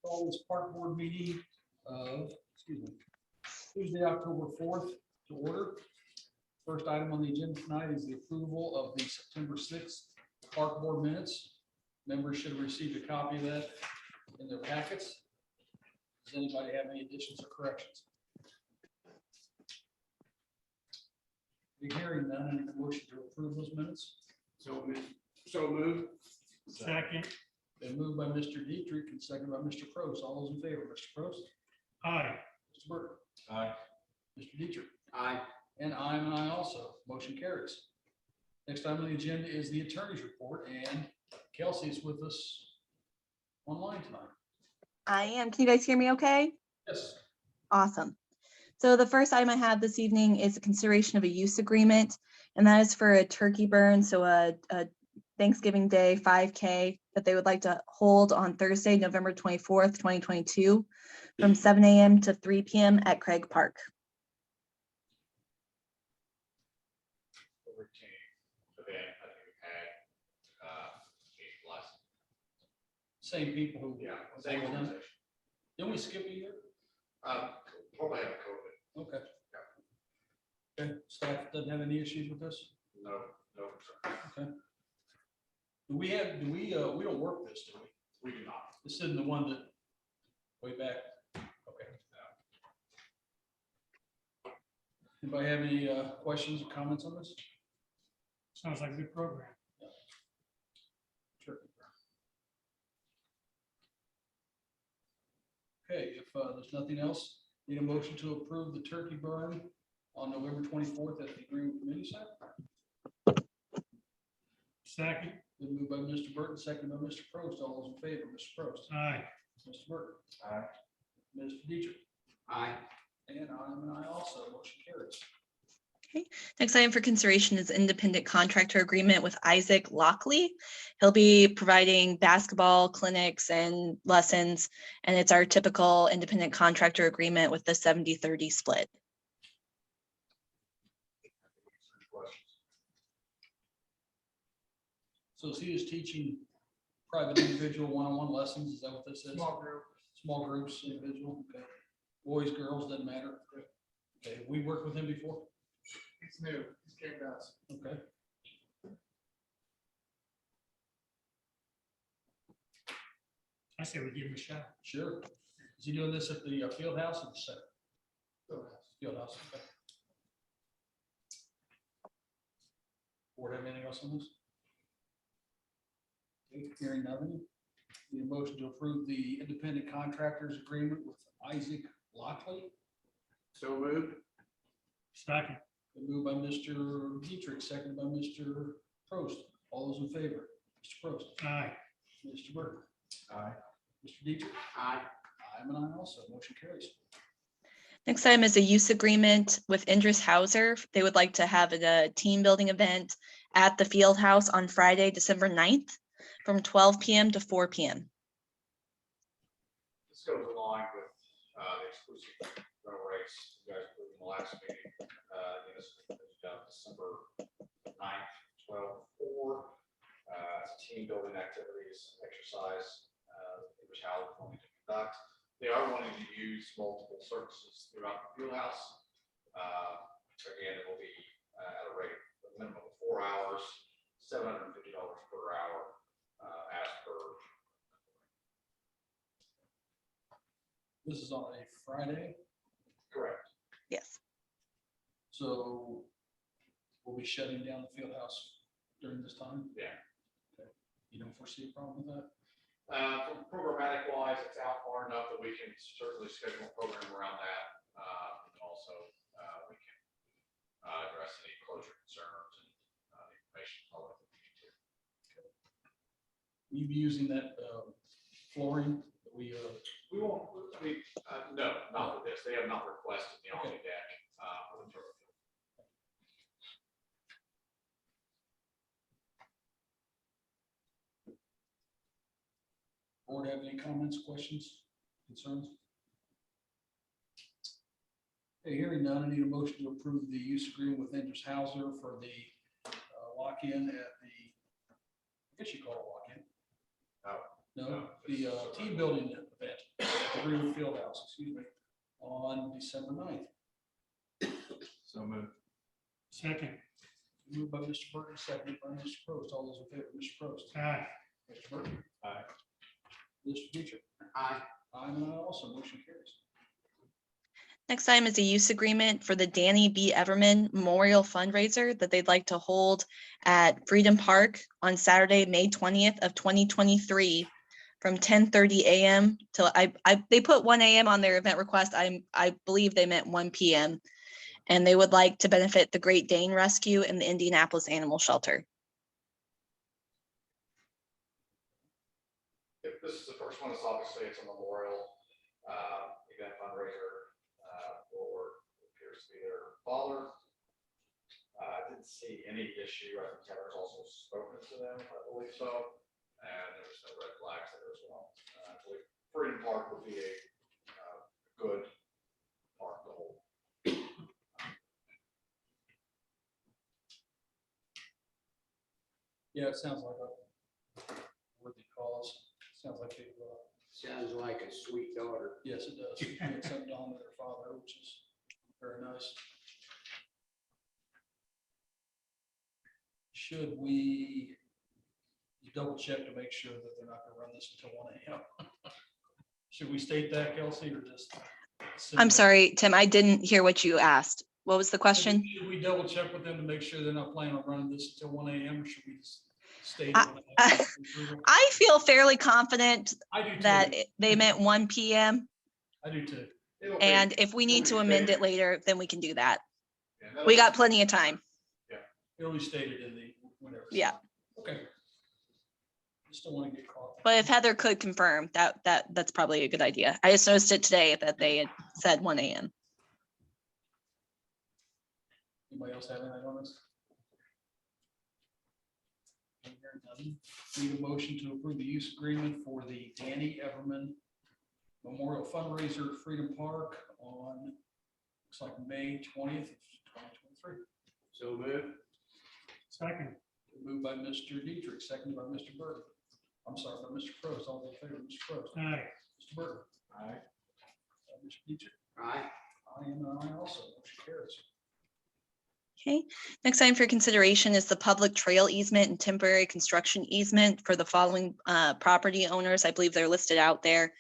Call this park board meeting of, Tuesday, October 4th to order. First item on the agenda tonight is the approval of the September 6th park board minutes. Members should have received a copy of that in their packets. Does anybody have any additions or corrections? Hearing none, I need a motion to approve those minutes. So moved. Second. Been moved by Mr. Dietrich and seconded by Mr. Prost. All those in favor, Mr. Prost? Aye. Mr. Burke? Aye. Mr. Dietrich? Aye. And I also. Motion carries. Next item on the agenda is the attorney's report, and Kelsey is with us online tonight. I am. Can you guys hear me okay? Yes. Awesome. So the first item I have this evening is a consideration of a use agreement, and that is for a turkey burn. So a Thanksgiving Day 5K that they would like to hold on Thursday, November 24th, 2022 from 7 a.m. to 3 p.m. at Craig Park. Same people who. Yeah, same Didn't organization. we skip a year? Probably have COVID. Okay. Okay, staff doesn't have any issues with this? No, no, sir. We don't work this, do we? We do not. This isn't the one that way back. Okay. Anybody have any questions or comments on this? Sounds like a good program. Sure. Okay, if there's nothing else, need a motion to approve the turkey burn on November 24th at the Greenwood Community Center. Second. Been moved by Mr. Burton, seconded by Mr. Prost. All those in favor, Mr. Prost. Aye. Mr. Burton. Aye. Mr. Dietrich. Aye. And I also. Motion carries. Next item for consideration is independent contractor agreement with Isaac Lockley. He'll be providing basketball clinics and lessons, and it's our typical independent contractor agreement with the 70-30 split. So is he just teaching private individual one-on-one lessons? Is that what this is? Small groups, individual, okay. Boys, girls, doesn't matter. Okay, have we worked with him before? It's new. It's came to us. Okay. I say we give him a shot. Sure. Is he doing this at the field house or the center? Field house, okay. Board have anything else on this? Okay, hearing nothing. Need a motion to approve the independent contractors agreement with Isaac Lockley. So moved. Second. Been moved by Mr. Dietrich, seconded by Mr. Prost. All those in favor? Mr. Prost. Aye. Mr. Burke. Aye. Mr. Dietrich. Aye. I'm an I also. Motion carries. Next item is a use agreement with Indris Hauser. They would like to have a team building event at the field house on Friday, December 9th from 12 p.m. to 4 p.m. This goes along with the exclusive rental rates you guys approved in the last meeting. December 9th, 12/4. It's a team building activities exercise which how we're going to conduct. They are wanting to use multiple services throughout the field house. Again, it will be at a rate of a minimum of 4 hours, $750 per hour as per. This is on a Friday, Correct. Yes. so we'll be shutting down the field house during this time. Yeah. Okay. You don't foresee a problem with that? From programmatic wise, it's out far enough that we can certainly schedule a program around that. And also, we can address any closure concerns and information public that we need to. Will you be using that flooring that we, We won't, I mean, no, not with this. They have not requested the Omni deck for the turf field. board have any comments, questions, concerns? Okay, hearing none, I need a motion to approve the use agreement with Indris Hauser for the lock-in at the, I guess you call it lock-in. No. No, No, the it's- team building event at the Greenwood Fieldhouse, excuse me, on December 9th. So moved. Second. Moved by Mr. Burton, seconded by Mr. Prost. All those in favor, Mr. Prost. Aye. Mr. Burton. Aye. Mr. Dietrich. Aye. I'm an aye also, motion carries. Next item is a use agreement for the Danny B. Everman Memorial Fundraiser that they'd like to hold at Freedom Park on Saturday, May 20th of 2023 from 10:30 a.m. till they put 1 a.m. on their event request. I believe they meant 1 p.m. And they would like to benefit the Great Dane Rescue and the Indianapolis Animal Shelter. If this is the first one, it's obviously it's a memorial event fundraiser for what appears to be their father. I didn't see any issue. I think Heather's also spoken to them, I believe so, and there's no red flags there as well. I believe Freedom Park would be a good park to hold. Yeah, it sounds like a worthy cause. Sounds like they, Sounds like a sweet daughter. yes, it does. Doing something on to their father, which is very nice. Should we double check to make sure that they're not gonna run this until 1 a.m.? Should we state that, Kelsey, or just? I'm sorry, Tim, I didn't hear what you asked. What was the question? Should we double check with them to make sure they're not planning on running this until 1 a.m. or should we just state? I feel fairly confident I do too. that they meant 1 p.m. I do too. It'll be- And if we need to it'll be amend it stated. later, then we can do that. Yeah, that'll We be- got plenty of time. It'll be stated in the whatever. Yeah. Okay. Just don't want to get caught. But if Heather could confirm, that's probably a good idea. I just noticed it today that they had said 1 a.m. Anybody else have anything on this? Need a motion to approve the use agreement for the Danny Everman Memorial Fundraiser at Freedom Park on, looks like May 20th of 2023. So moved. Second. Moved by Mr. Dietrich, seconded by Mr. Burton. I'm sorry, by Mr. Prost. All in favor, Mr. Prost. Aye. Mr. Burton. Aye. Mr. Dietrich. Aye. I am an aye also. Motion carries. Okay, next item for consideration is the public trail easement and temporary construction easement for the following property owners. I believe they're listed out there.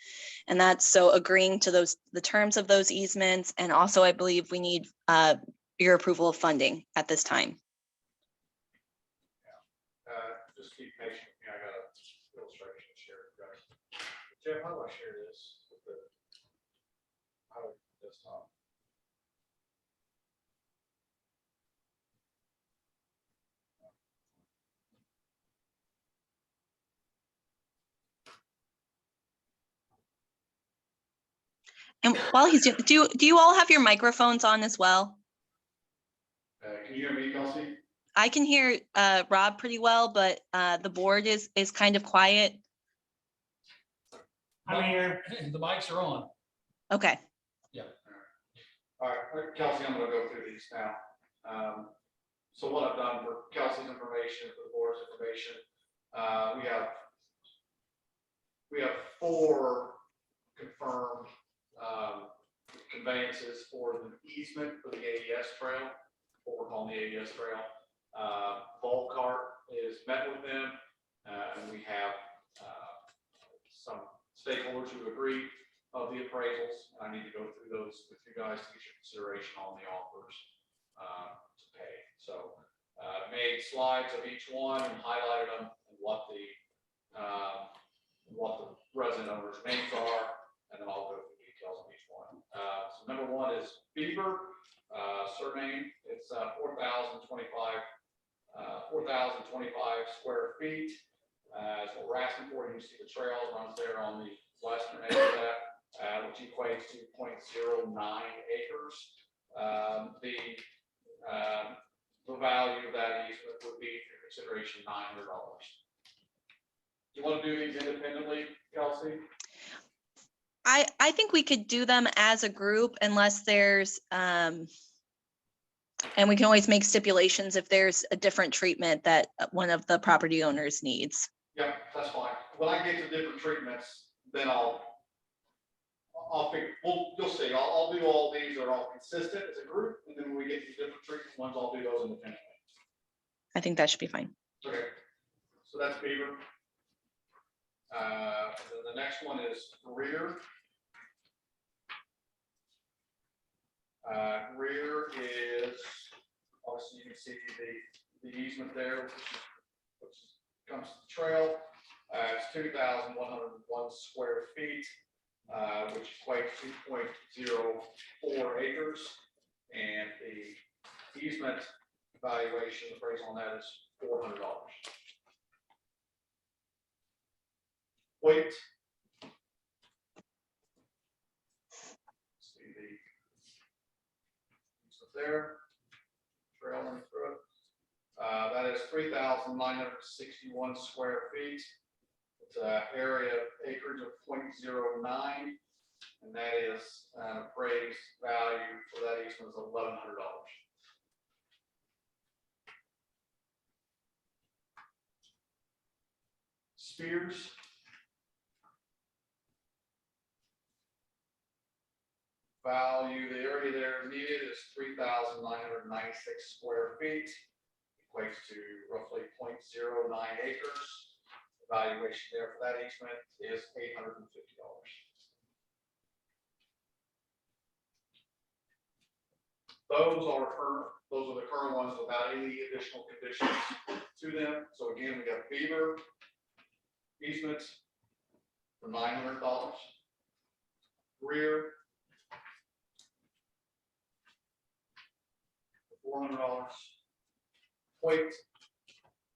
And that's so agreeing to the terms of those easements. And also, I believe we need your approval of funding at this time. Just keep patient with me. I got a illustration to share with you guys. Jeff, how do I share this with the? How do this talk? And while he's doing, do you all have your microphones on as well? Can you hear me, Kelsey? I can hear Rob pretty well, but the board is kind of quiet. I'm here. The mics are on. Okay, All right, Kelsey, I'm gonna go through these now. So what I've done for Kelsey's information, for the board's information, we have 4 confirmed conveyances for the easement for the AES trail, what we're calling the AES trail. Volcart is met with them, and we have some stakeholders who agree of the appraisals. I need to go through those with you guys to get your consideration on the offers to pay. So made slides of each one and highlighted them and what the resident owners' names are, and then I'll go through details of each one. So number 1 is Beaver, surname. It's 4,025 square feet. That's what we're asking for. You see the trail runs there on the western edge of that, which equates to 0.09 acres. The value of that easement would be, for consideration, $900. Do you want to do these independently, Kelsey? I think we could do them as a group unless there's, and we can always make stipulations if there's a different treatment that one of the property owners needs. Yeah, that's fine. When I get to different treatments, then I'll I'll figure, you'll see, I'll do all these, they're all consistent as a group, and then when we get to different treatment ones, I'll do those independently. I think that should be fine. Okay, so that's Beaver. Then the next one is Greer. Greer is, obviously you can see the easement there, which comes to the trail. It's 2,101 square feet, which equates to 2.04 acres. And the easement valuation, the price on that is $400. Wait. See the easement there, trail running through it. That is 3,961 square feet. It's an area acreage of 0.09, and that is an appraised value for that easement is $1,100. Spears. Value, the area there needed is 3,996 square feet, equates to roughly 0.09 acres. The valuation there for that easement is $850. Those are the current ones without any additional conditions to them. So again, we got Beaver easements for $900. Greer $400, Hoyt,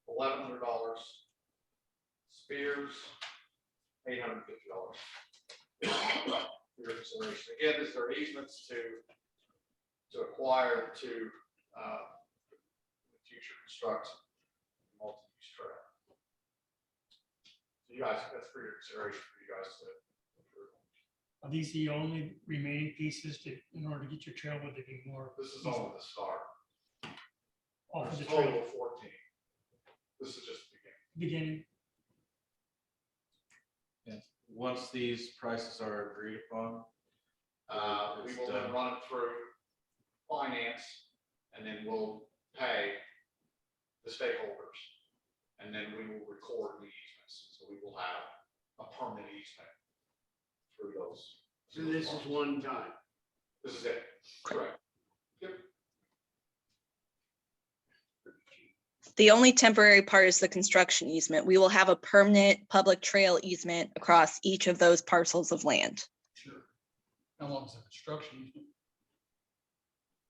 $1,100, Spears, $850. For your consideration. Again, these are easements to acquire to in the future construct multi-use trail. So you guys, that's for your consideration for you guys to approve. Are these the only remaining pieces in order to get your trail? Would there be more? This is only the start. Off of There's the a total trail of 14. This is just the beginning? beginning. Once these prices are agreed upon, We it's will then done. run it through finance, and then we'll pay the stakeholders. And then we will record the easements, so we will have a permanent easement through those. So this is one time. This is it, correct. Yep. The only temporary part is the construction easement. We will have a permanent public trail easement across each of those parcels of land. Sure. How long is the construction easement?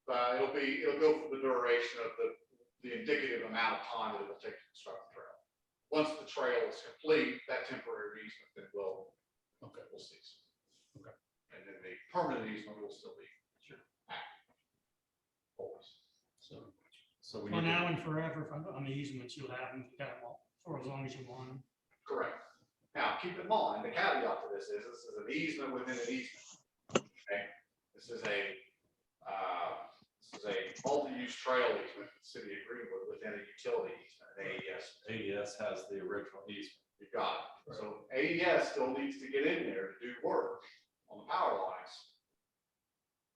It'll go for the duration of the indicative amount of time that it will take to construct the trail. Once the trail is complete, that temporary easement then will cease. Okay. And then the permanent easement will still be active. Always. So we For need now to, and forever, on the easements, you'll have them, you got them all, for as long as you want them. Correct. Now, keep in mind, the caveat to this is an easement within an easement. Okay, this is a multi-use trail easement, the city of Greenwood within a utility easement, an AES. AES has the original easement. You've got it. So AES still needs to get in there to do work on the power lines.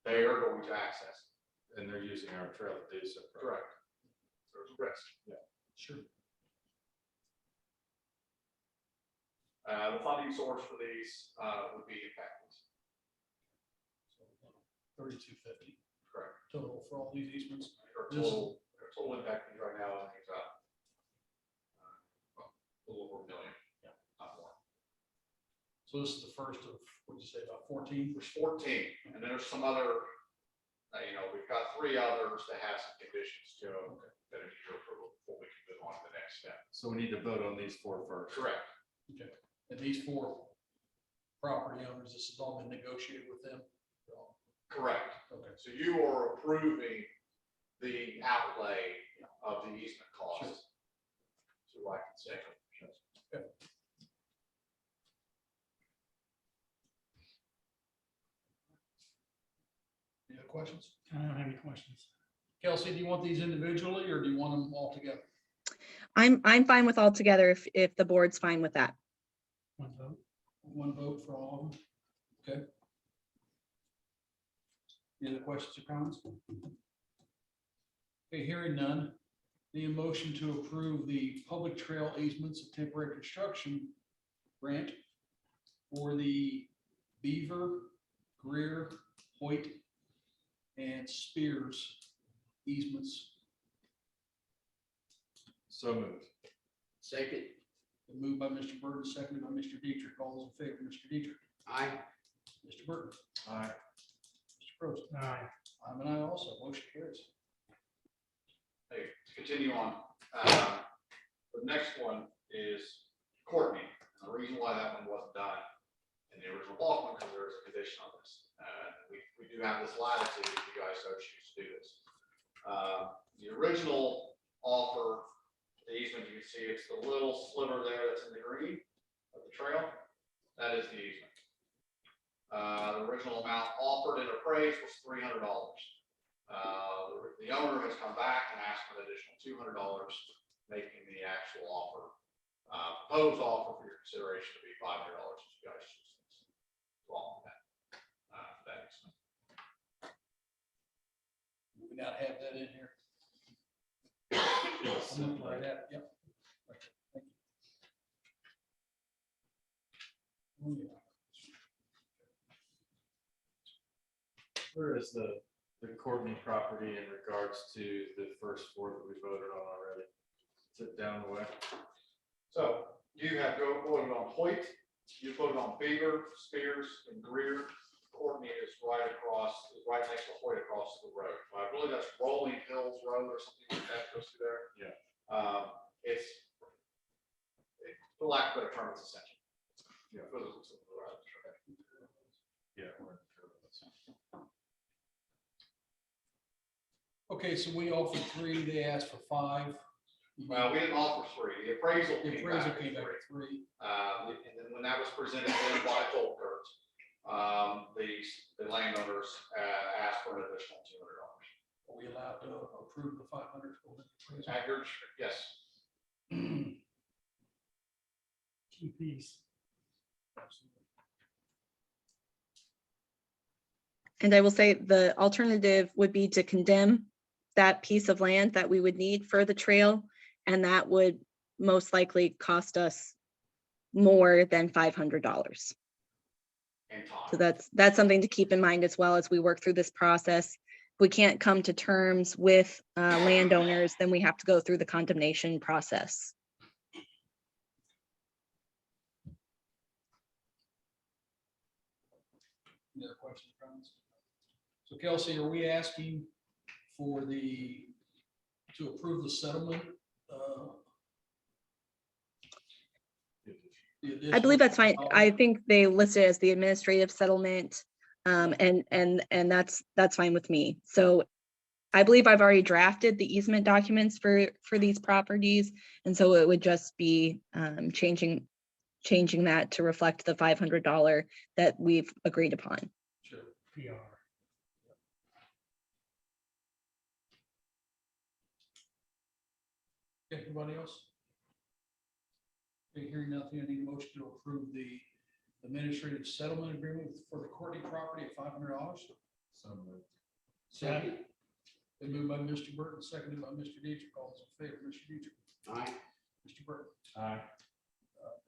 They are going to access it. And they're using our trail to do so. Correct. There's a risk. Yeah. Sure. The funding source for these would be impact fees. 3,250 Correct. total for all these easements. Our total impact fees right now, I think, is about a little over $1 million. Yeah. Not more. So this is the first of, what did you say, about 14? There's 14, and then there's some other, we've got 3 others that have some conditions to them that are your approval before we can move on to the next step. So we need to vote on these 4 first. Correct. Okay. And these 4 property owners, this has all been negotiated with them? Correct. Okay. So you are approving the outlay of the easement costs. So I can say. Okay. Any other questions? I don't have any questions. Kelsey, do you want these individually or do you want them all together? I'm fine with all together if the board's fine with that. One vote. One vote for all of them? Okay. Any other questions or comments? Okay, hearing none. The motion to approve the public trail easements of temporary construction grant for the Beaver, Greer, Hoyt, and Spears easements. So moved. Second. Been moved by Mr. Burton, seconded by Mr. Dietrich. All those in favor, Mr. Dietrich, Aye. Mr. Burton, Aye. Mr. Probst. Aye. I'm an aye also. Motion carries. Hey, to continue on, the next one is Courtney. And the reason why that one wasn't done in the original bulk one, because there is a condition on this. We do have this latitude if you guys so choose to do this. The original offer, the easement, you can see it's the little sliver there that's in the green of the trail. That is the easement. The original amount offered and appraised was $300. The owner has come back and asked for an additional $200, making the actual offer, proposed offer for your consideration to be $500 if you guys choose this. Wrong with that. That is. We now have that in here. Yes. I'm looking right at it. Yep. Okay, thank you. Oh, yeah. Where is the Courtney property in regards to the first four that we voted on already? Is it down the way? So you have voted on Hoyt, you voted on Beaver, Spears, and Greer. Courtney is right next to Hoyt across the road. I believe that's Rolling Hills Road or something like that goes through there. Yeah. For lack of a better term, it's essential. Yeah. Yeah. Okay, so we offered 3, they asked for 5. Well, we didn't offer 3. The appraisal The came appraisal back came back at 3. at 3. And then when that was presented in by Tolkert, the landowners asked for an additional $200. Are we allowed to approve the 500? Accurate, yes. Key piece. And I will say the alternative would be to condemn that piece of land that we would need for the trail. And that would most likely cost us more than $500. And So time. that's something to keep in mind as well as we work through this process. If we can't come to terms with landowners, then we have to go through the condemnation process. Any other questions, or comments? So Kelsey, are we asking for to approve the settlement? I believe that's fine. I think they listed as the administrative settlement. And that's fine with me. So I believe I've already drafted the easement documents for these properties. And so it would just be changing that to reflect the $500 that we've agreed upon. Sure. PR. Okay, anybody else? Okay, hearing nothing, I need a motion to approve the administrative settlement agreement for the Courtney property at $500. So moved. Second. Been moved by Mr. Burton, seconded by Mr. Dietrich. All those in favor, Mr. Dietrich, Aye. Mr. Burton, Aye.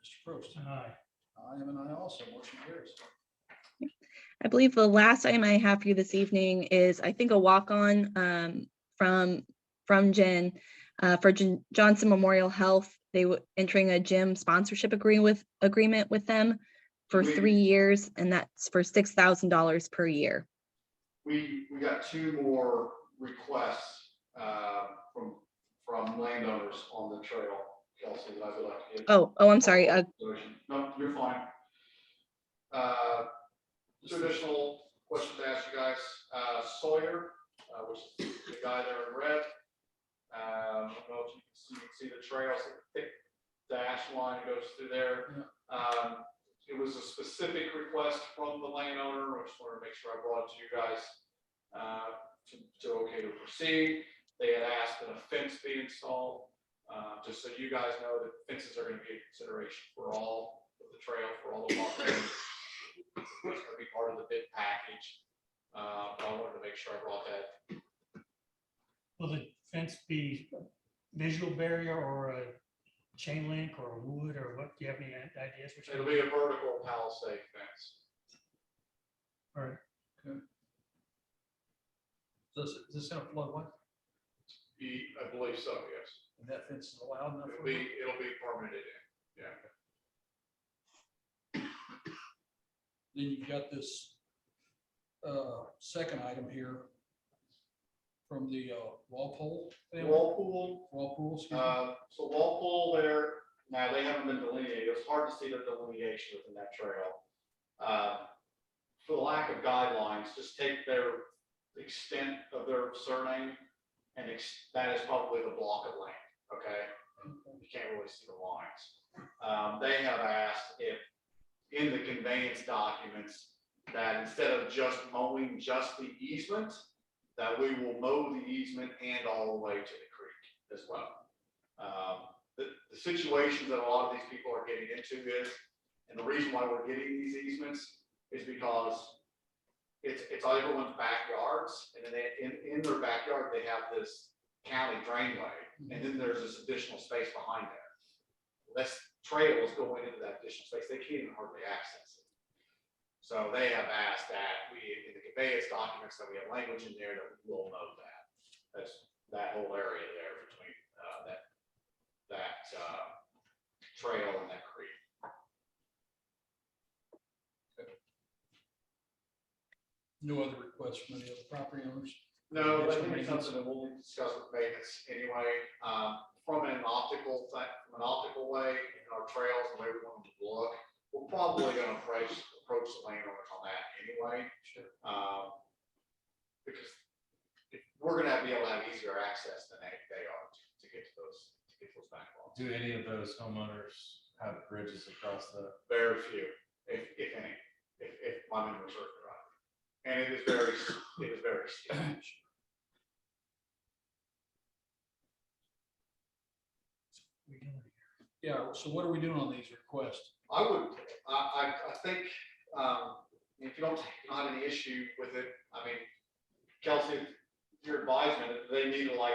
Mr. Probst. Aye. I am an aye also. Motion carries. I believe the last item I have for you this evening is, I think, a walk-on from Jen for Johnson Memorial Health. They were entering a gym sponsorship agreement with them for 3 years, and that's for $6,000 per year. We got 2 more requests from landowners on the trail, Kelsey, that I would like to get. Oh, I'm sorry. No, you're fine. 2 additional questions to ask you guys. Sawyer, which is the guy there in red. I don't know if you can see the trails, the thick dash line that goes through there. It was a specific request from the landowner. I just wanted to make sure I brought it to you guys to okay to proceed. They had asked that a fence be installed, just so you guys know that fences are going to be a consideration for all of the trail, for all the walkways. It's going to be part of the bid package. I wanted to make sure I brought that. Will the fence be visual barrier or a chain link or wood or what? Do you have any ideas? Which It'll be a vertical palisade fence. All right. Is this in a floodway? I believe so, yes. And that fence is allowed in that It'll floodway? be permanent in, yeah. Then you've got this second item here from the Walpole family. Walpole, excuse me. So Walpole there, now they haven't been delineated, it's hard to see the delineation within that trail. For the lack of guidelines, just take their extent of their surname and that is probably the block of land, okay? You can't really see the lines. They have asked if in the conveyance documents that instead of just mowing just the easement, that we will mow the easement and all the way to the creek as well. The situations that a lot of these people are getting into is, and the reason why we're getting these easements is because it's on everyone's backyards, and then in their backyard, they have this county drainway, and then there's this additional space behind there. This trail is going into that additional space, they can't even hardly access it. So they have asked that we, in the conveyance documents, that we have language in there that we will know that. That's that whole area there between that trail and that creek. No other requests from any other property owners? No, I think it's something that we'll discuss with maintenance anyway. From an optical way, in our trails, the way we want them to look, we're probably gonna approach the landowners on that anyway. Sure. Because if we're gonna be able to have easier access than they are to get to those back lots. Do any of those homeowners have bridges across the? Very few, if any, if my memory serves me right. And it is very steep. Yeah, so what are we doing on these requests? I think, if you don't have any issue with it, I mean, Kelsey, your advisement, if they need to like,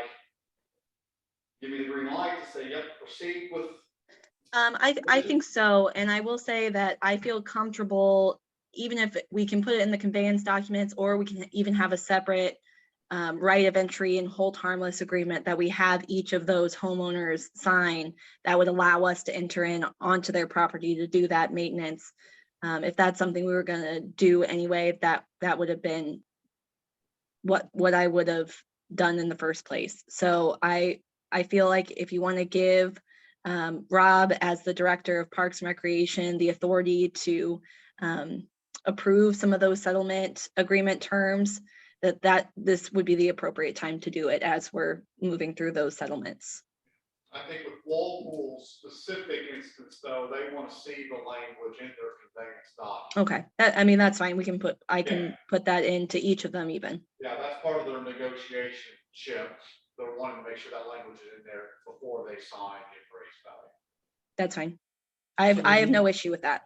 give me the green light to say, yep, proceed with. I think so, and I will say that I feel comfortable, even if we can put it in the conveyance documents, or we can even have a separate right of entry and hold harmless agreement that we have each of those homeowners sign that would allow us to enter in onto their property to do that maintenance. If that's something we were gonna do anyway, that would have been what I would have done in the first place. So I feel like if you want to give Rob, as the Director of Parks and Recreation, the authority to approve some of those settlement agreement terms, that this would be the appropriate time to do it as we're moving through those settlements. I think with Walpole's specific instance, though, they want to see the language in their conveyance document. Okay, I mean, that's fine. I can put that into each of them even. Yeah, that's part of their negotiation chip. They're wanting to make sure that language is in there before they sign the appraised value. That's fine. I have no issue with that.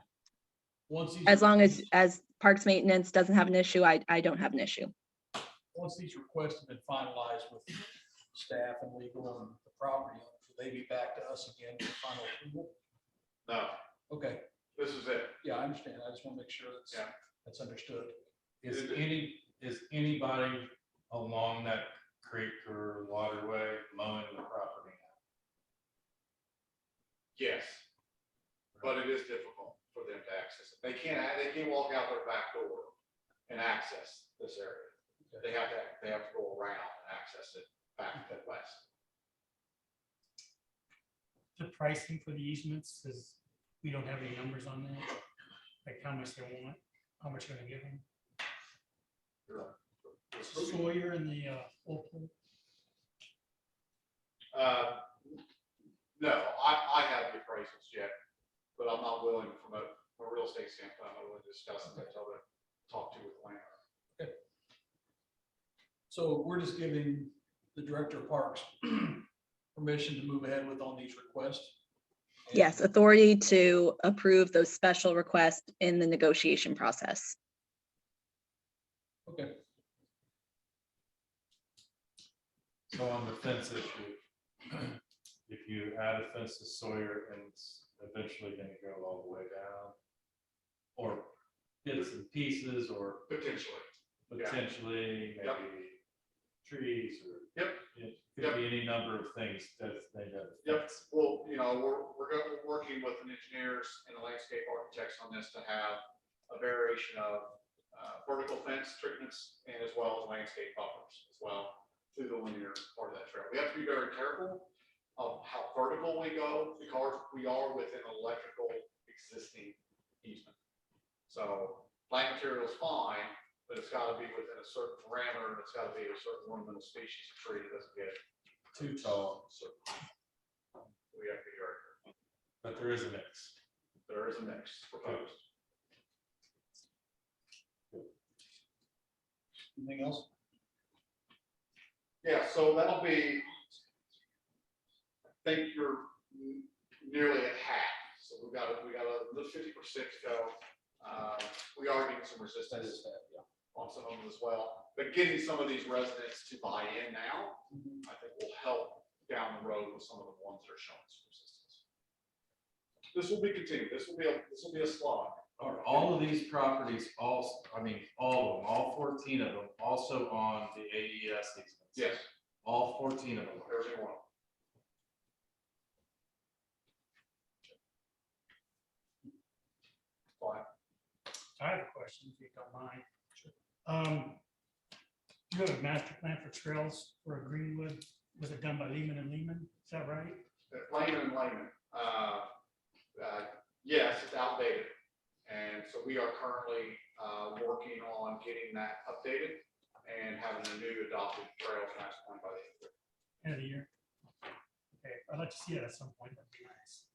Once these As long requests- as Parks Maintenance doesn't have an issue, I don't have an issue. Once these requests have been finalized with staff and legal and the property owners, will they be back to us again for final approval? No, Okay, this is it. yeah, I understand. I just want to make sure Yeah. that's understood. Is anybody along that creek or waterway mowing the property now? Yes. But it is difficult for them to access it. They can't walk out their back door and access this area. They have to go around and access it back to the west. The pricing for the easements is, we don't have any numbers on that, like how much they want, how much you're gonna give them. Sawyer and the Walpole. No, I have the appraisals yet, but I'm not willing from a real estate standpoint, I'm not willing to discuss it until I talk to with the landowner. So we're just giving the Director of Parks permission to move ahead with on these requests? Yes, authority to approve those special requests in the negotiation process. Okay, So on the fence issue, if you add a fence to Sawyer and it's eventually gonna go all the way down, or bits and pieces, or Potentially. Yeah. potentially Yep. maybe trees, or. Yep. It Yep. could be any number of things that they have. Yep, well, we're working with the engineers and the landscape architects on this to have a variation of vertical fence treatments and as well as landscape buffers as well through the linear part of that trail. We have to be very careful of how vertical we go because we are within an electrical existing easement. So plant material is fine, but it's gotta be within a certain parameter, and it's gotta be a certain ornamental species of tree that doesn't get Too tall, so we have to be very careful. but there is a mix. There is a mix proposed. Anything else? Yeah, so that'll be, I think you're nearly at half. So we got a little 50% to go. We are getting some resistance on some of them as well. But getting some of these residents to buy in now, I think will help down the road with some of the ones that are showing some resistance. This will be continued. This will be a slog. Are all of these properties all of them, all 14 of them, also on the AES easements? Yes, All 14 of them. are. every one. Fine. I have a question, if you don't mind. You have a master plan for trails for Greenwood, was it done by Lehman and Lehman, is that right? Layman and layman. Yes, it's outdated. And so we are currently working on getting that updated and having a new adopted trail master plan by the end of the year. End of the year? Okay, I'd like to see it at some point, that'd be nice.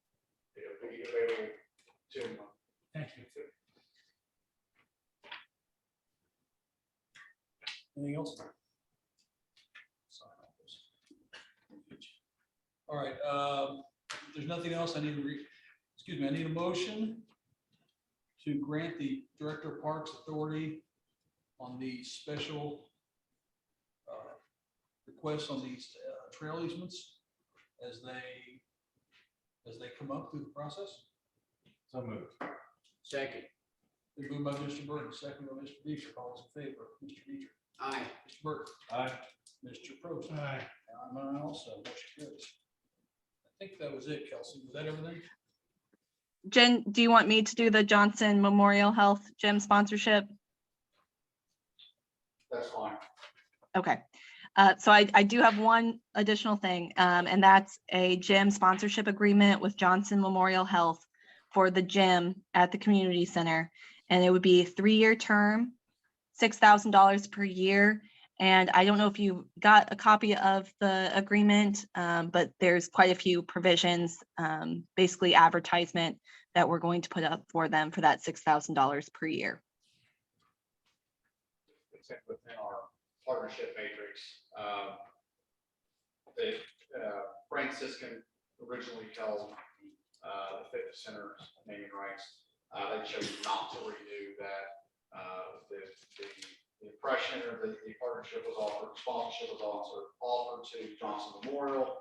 It'll be available to Thank you. Anything else? All right, if there's nothing else, I need a motion to grant the Director of Parks authority on the special requests on these trail easements as they come up through the process. So moved. Second. Been moved by Mr. Burton, second by Mr. Dietrich. All those in favor, Mr. Dietrich. Aye. Mr. Burton. Aye. Mr. Probst. Aye. And I'm an aye also, motion carries. I think that was it, Kelsey. Was that everything? Jen, do you want me to do the Johnson Memorial Health Gym sponsorship? That's fine. Okay. So I do have one additional thing, and that's a gym sponsorship agreement with Johnson Memorial Health for the gym at the community center. And it would be a 3-year term, $6,000 per year. And I don't know if you got a copy of the agreement, but there's quite a few provisions, basically advertisement that we're going to put up for them for that $6,000 per year. It's within our partnership matrix. Franciscan originally held the fitness center naming rights. They chose not to renew that. The impression or the partnership was offered, sponsorship was also offered to Johnson Memorial.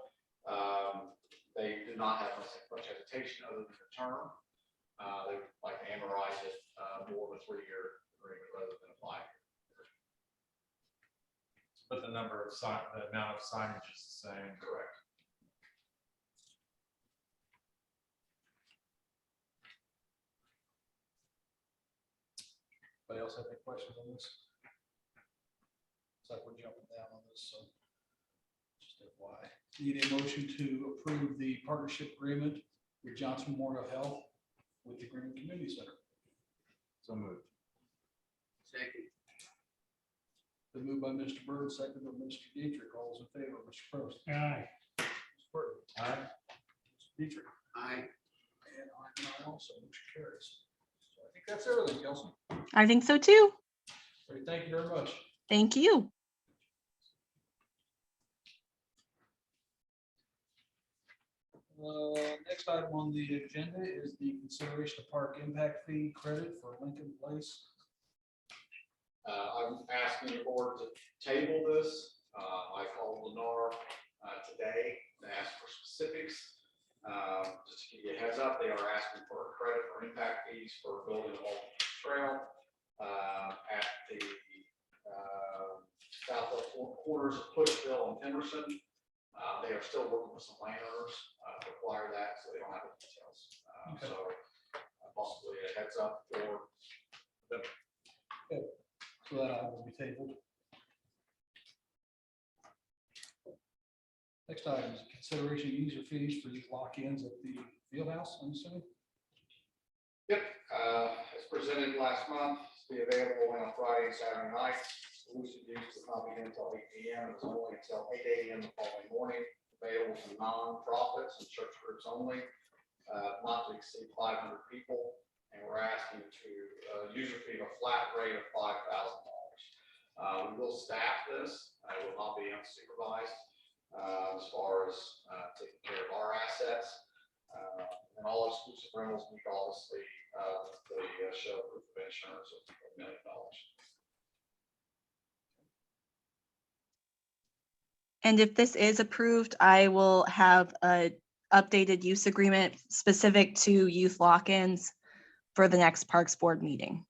They did not have much hesitation other than the term. They like to amortize it more of a 3-year agreement rather than a 5-year. But the amount of signage is the same. Correct. Anybody else have any questions on this? Looks like we're jumping down on this, so just FYI. Need a motion to approve the partnership agreement with Johnson Memorial Health with the Greenwood Community Center. So moved. Second. Been moved by Mr. Byrd, second by Mr. Dietrich. All those in favor, Mr. Probst. Aye. Mr. Burton. Aye. Mr. Dietrich. Aye. And I'm also, motion carries. So I think that's everything, Kelsey. I think so too. Great, thank you very much. Thank you. Next item on the agenda is the consideration of park impact fee credit for Lincoln Place. I'm asking the board to table this I called Lennar today to ask for specifics. Just to give you a heads up, they are asking for a credit or impact fees for building a multi-use trail at the southwest corners of Pushville and Henderson. They are still working with some landowners to acquire that, so they don't have the details. Okay. So possibly a heads up for them. So that item will be tabled. Next item is consideration of user fees for these lock-ins at the field house, I'm assuming. Yep, as presented last month, to be available on Friday and Saturday nights. Exclusive use will not begin until 8 p.m. It's only until 8 a.m. the following morning. Available to non-profits and church groups only, not to exceed 500 people. And we're asking to user fee of a flat rate of $5,000. We will staff this. It will not be unsupervised as far as taking care of our assets. And all exclusive rentals meet obviously the show proof of insurance of $1 million. And if this is approved, I will have a updated use agreement specific to youth lock-ins for the next Parks Board meeting.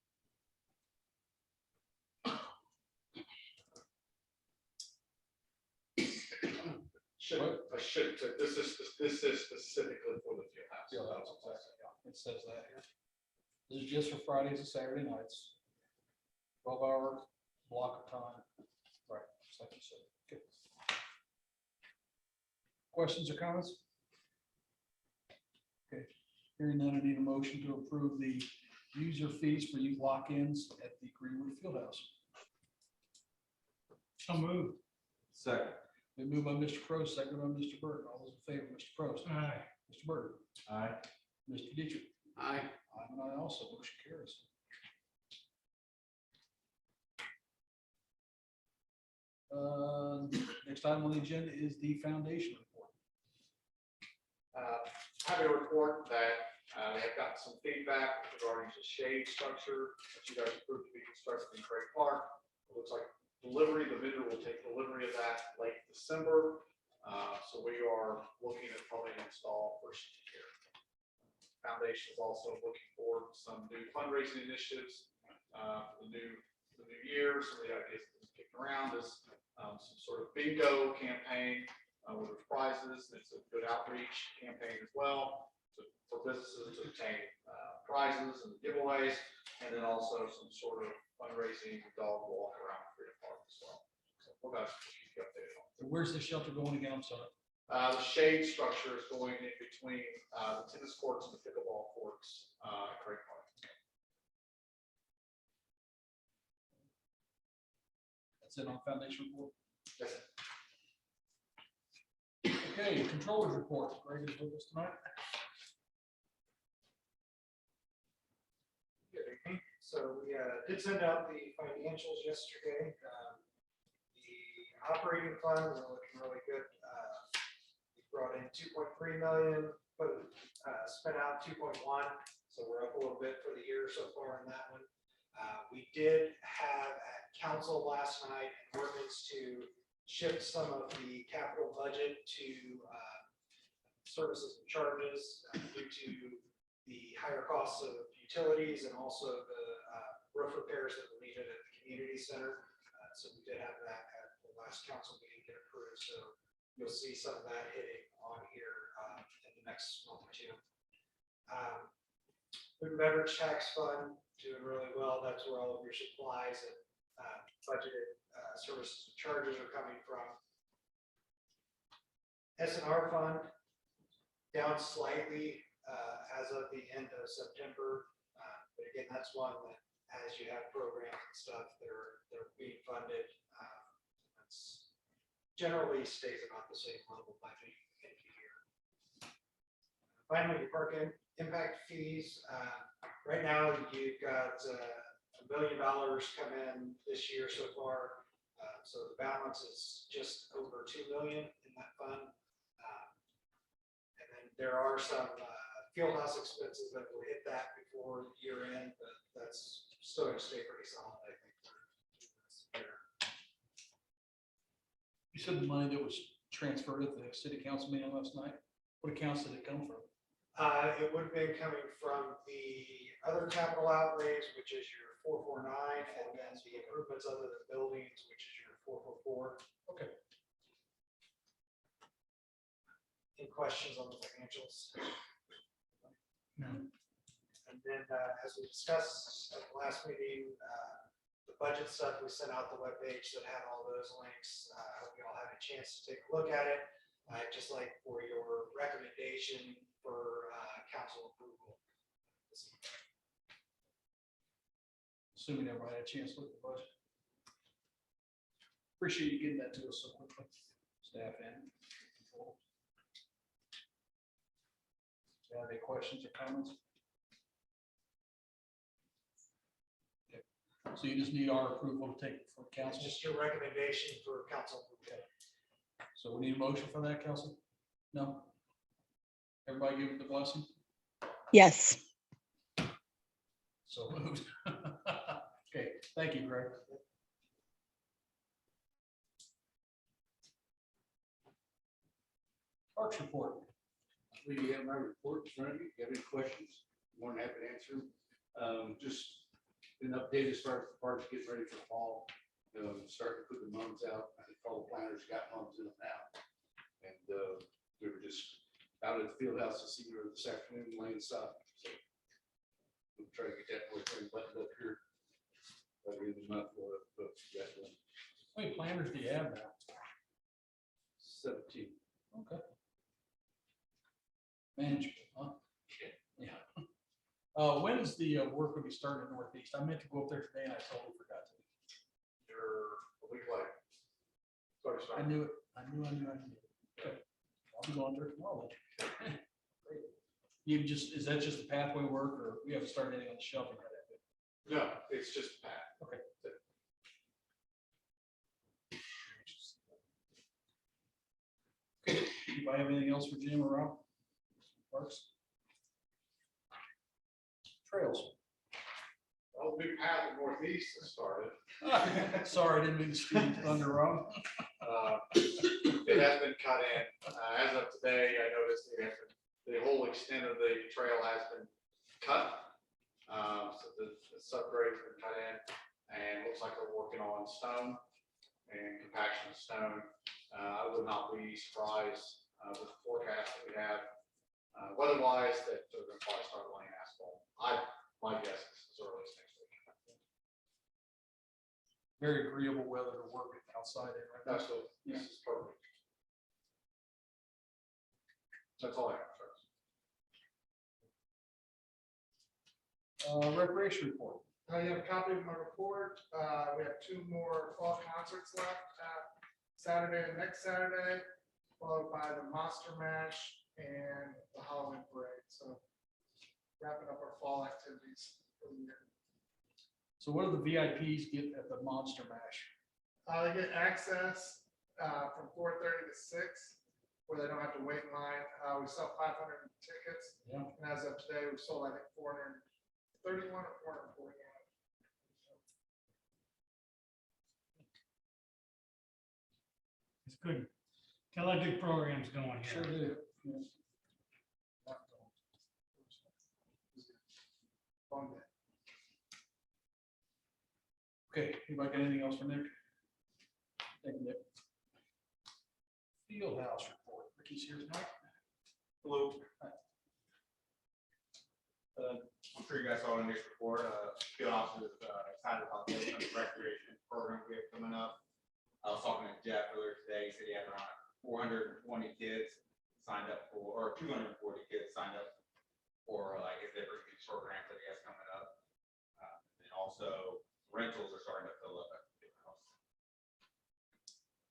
This is specifically for the field house. Field house, exactly, yeah. It says that here. This is just for Fridays and Saturday nights. 12-hour block of time. Right, just like you said. Okay. Questions or comments? Okay, hearing none, I need a motion to approve the user fees for youth lock-ins at the Greenwood Fieldhouse. So moved. Second. Been moved by Mr. Prost, seconded by Mr. Burton. All those in favor, Mr. Prost, Aye. Mr. Burton, Aye. Mr. Dietrich. Aye. I'm an aye also, motion carries. Next item on the agenda is the foundation report. Happy to report that they have gotten some feedback regarding the shade structure that you guys approved to be constructed in Craig Park. It looks like delivery, the vendor will take delivery of that late December. So we are looking at probably install first of the year. Foundation is also looking for some new fundraising initiatives for the new year. Some of the ideas that we've kicked around is some sort of bingo campaign with prizes. It's a good outreach campaign as well for businesses to obtain prizes and giveaways, and then also some sort of fundraising dog walk around Freedom Park as well. So we're going to keep you updated on. Where's the shelter going again? I'm sorry. The shade structure is going in between the tennis courts and the pickleball courts at Craig Park. That's it on foundation report. Yes. Okay, controllers report. Greg is with us tonight. Good evening. So we did send out the financials yesterday. The operating fund, we're looking really good. We brought in 2.3 million, but spent out 2.1. So we're up a little bit for the year so far in that one. We did have at council last night an ordinance to shift some of the capital budget to services and charges due to the higher costs of utilities and also the roof repairs that were needed at the community center. So we did have that at the last council meeting get approved. So you'll see some of that hitting on here in the next month or two. Food and beverage tax fund doing really well. That's where all of your supplies and budgeted services and charges are coming from. S&R fund down slightly as of the end of September. But again, that's one that as you have programs and stuff, they're being funded. That's generally stays about the same level by the end of the year. Finally, your park impact fees. Right now, you've got $1 million come in this year so far. So the balance is just over 2 million in that fund. And then there are some field house expenses that will hit that before year end, but that's still going to stay pretty solid, I think. You said the money that was transferred at the city council meeting last night, what accounts did it come from? It would have been coming from the other capital outlays, which is your 449, and then the improvements other than buildings, which is your 444. Okay. Any questions on the financials? No. And then, as we discussed at the last meeting, the budget stuff, we sent out the webpage that had all those links. I hope you all had a chance to take a look at it. I'd just like for your recommendation for council approval. Assuming everybody had a chance to look at the budget. Appreciate you getting that to us so quickly, staff and. Do you have any questions or comments? Okay. So you just need our approval to take it from It's council? just your recommendation for council approval. So we need a motion for that, council? No? Everybody give it the blessing? Yes. So moved. Okay, thank you, Greg. Parks report. Well, you have my report in front of you. If you have any questions, more than happy to answer them. Just an update as far as the parks getting ready for fall. Starting to put the mums out. I think all the planters got mums in them now. And we were just out at the field house to see her this afternoon laying sod. So we'll try to get that whole thing buttoned up here by the end of the month. We'll get that done. How many planners do you have now? 17. Okay. Management, huh? Yeah. When is the work will be starting in Northeast? I meant to go up there today and I totally forgot to. You're a week late. Sorry, I sorry. knew it. I knew it. Okay. I'll be going there tomorrow. then. Great. You just, is that just the pathway work or we have to start anything on the shelving? No, it's just Pat. Do I have anything else for Jim or Rob? Parks? Trails. Well, the big path in Northeast has started. Sorry, I didn't mean to steal your thunder, Rob. It has been cut in. As of today, I noticed the whole extent of the trail has been cut. So the subgrade's been cut in and looks like they're working on stone and compaction of stone. I would not be surprised with the forecast that we have weather-wise that they're going to probably start laying asphalt. My guess is as early as next week. Very agreeable weather to work outside in, right? Absolutely. This is perfect. That's all I have, sir. Recreation report. You have a copy of my report. We have 2 more fall concerts left, Saturday and next Saturday, followed by the Monster Mash and the Halloween Parade. So wrapping up our fall activities for the year. So what do the VIPs get at the Monster Mash? They get access from 4:30 to 6, where they don't have to wait in line. We sell 500 tickets. Yeah. And as of today, we've sold, I think, 431 or 441. It's good. Got a lot of good programs going Sure here. do. Yes. Fun day. Okay, anybody got anything else for Nick? Thank you, Nick. Field house report. Ricky's here tonight. Hello. I'm sure you guys saw in this report, field house is excited about the recreation program we have coming up. I was talking to Jeff earlier today, he said he had around 420 kids signed up for, or 240 kids signed up for like his different youth programs that he has coming up. And also rentals are starting to fill up at the field house.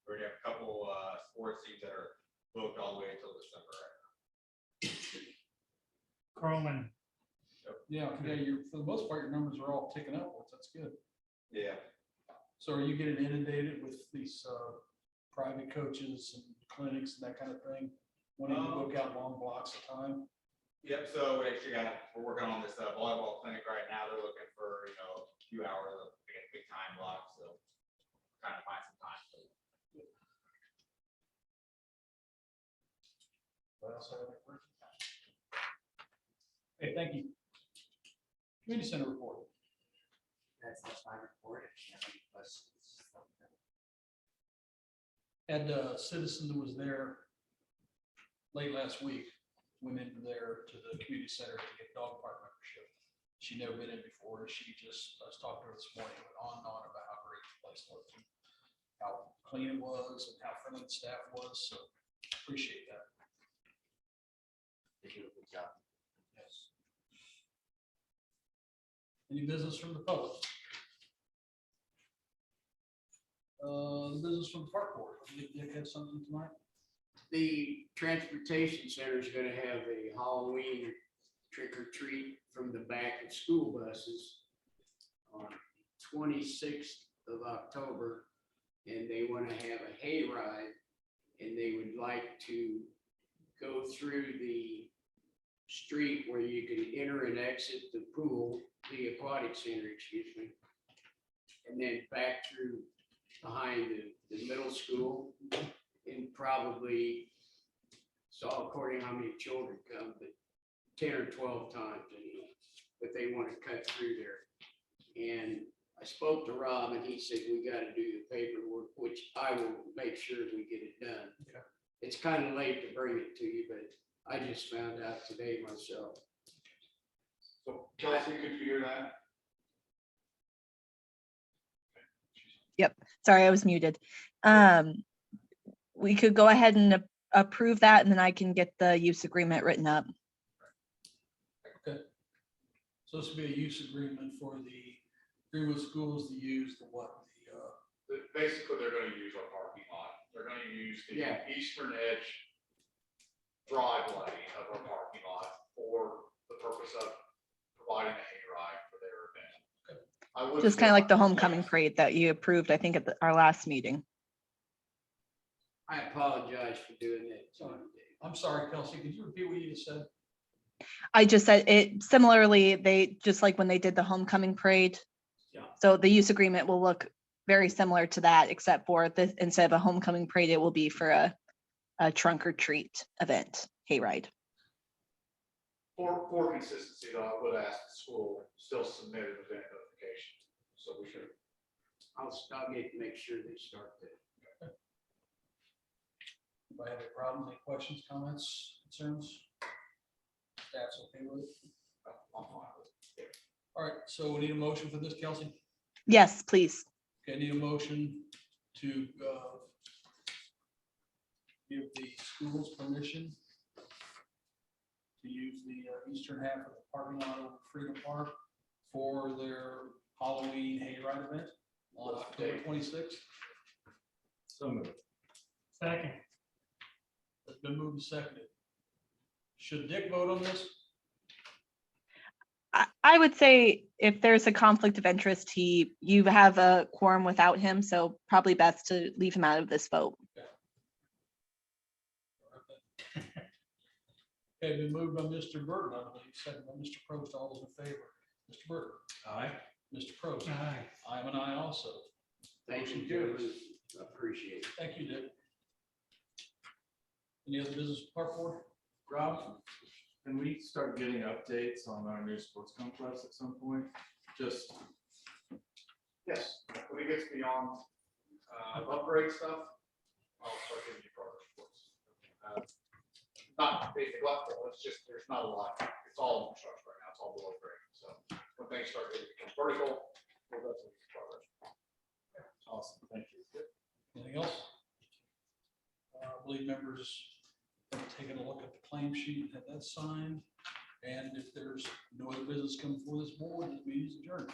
We already have a couple sports teams that are booked all the way until December right now. Carlin, Yeah, you're, for the most part, your numbers are all ticking upwards. That's good. Yeah. So are you getting inundated with these private coaches and clinics and that kind of thing? When you book out long blocks of time? Yep, so we're working on this volleyball clinic right now. They're looking for, a few hours of big time blocks, so trying to find some time. Anybody else have any questions? Okay, thank you. Community center report. That's my report. If you have any questions. Had a citizen that was there late last week, went into there to the community center to get dog park membership. She'd never been in before. She just, I was talking to her this morning, went on and on about how great the place looked, and how clean it was and how friendly the staff was. So appreciate that. They do a good job. Yes. Any business from the public? The business from the park board. I believe Dick had something tonight. The transportation center is gonna have a Halloween trick or treat from the back of school buses on 26th of October. And they want to have a hayride, and they would like to go through the street where you can enter and exit the pool, the aquatic center, excuse me. And then back through behind the middle school, and probably, so according to how many children come, but 10 or 12 times anyway, but they want to cut through there. And I spoke to Rob, and he said, we got to do the paperwork, which I will make sure we get it done. Okay. It's kind of late to bring it to you, but I just found out today myself. So Kelsey, could you hear that? Sorry, I was muted. We could go ahead and approve that, and then I can get the use agreement written up. Okay. So this would be a use agreement for the Greenwood schools to use the what? Basically, they're gonna use our parking lot. They're gonna use the Yeah. eastern edge driveway of our parking lot for the purpose of providing a hayride for their event. I would Just kind of like the say- homecoming parade that you approved, I think, at our last meeting. I apologize for doing that. Sorry. I'm sorry, Kelsey, could you repeat what you just said? I just said it similarly, they, just like when they did the homecoming parade. Yeah. So the use agreement will look very similar to that, except for this, instead of a homecoming parade, it will be for a trunk or treat event, hayride. For consistency, though, I would ask the school still submit an event notification, so we should. I'll get to make sure they start that. Anybody have any problems, any questions, comments, concerns? Staff's okay with it? I'm fine with it. All right, so we need a motion for this, Kelsey? Yes, please. Okay, I need a motion to give the schools permission to use the eastern half of the parking lot of Freedom Park for their Halloween hayride event on October 26th. So moved. Second. It's been moved and seconded. Should Dick vote on this? I would say if there's a conflict of interest, you have a quorum without him, so probably best to leave him out of this vote. Okay, been moved by Mr. Burton, I believe, seconded by Mr. Prost. All those in favor? Mr. Burton, Aye. Mr. Prost. Aye. I am an aye also. Thank you, Motion gentlemen. carries. Appreciate it. Thank you, Dick. Any other business with park board? Rob, can we start getting updates on our new sports complex at some point? Just, Yes, when it gets beyond upgrade stuff, I'll start giving you progress reports. Not being neglectful, it's just, there's not a lot, it's all infrastructure right now, it's all below grade, so when things start to become vertical, we'll definitely make progress. awesome, thank you. Anything else? I believe members have taken a look at the claim sheet, had that signed. And if there's no other business coming before this board, this meeting is adjourned.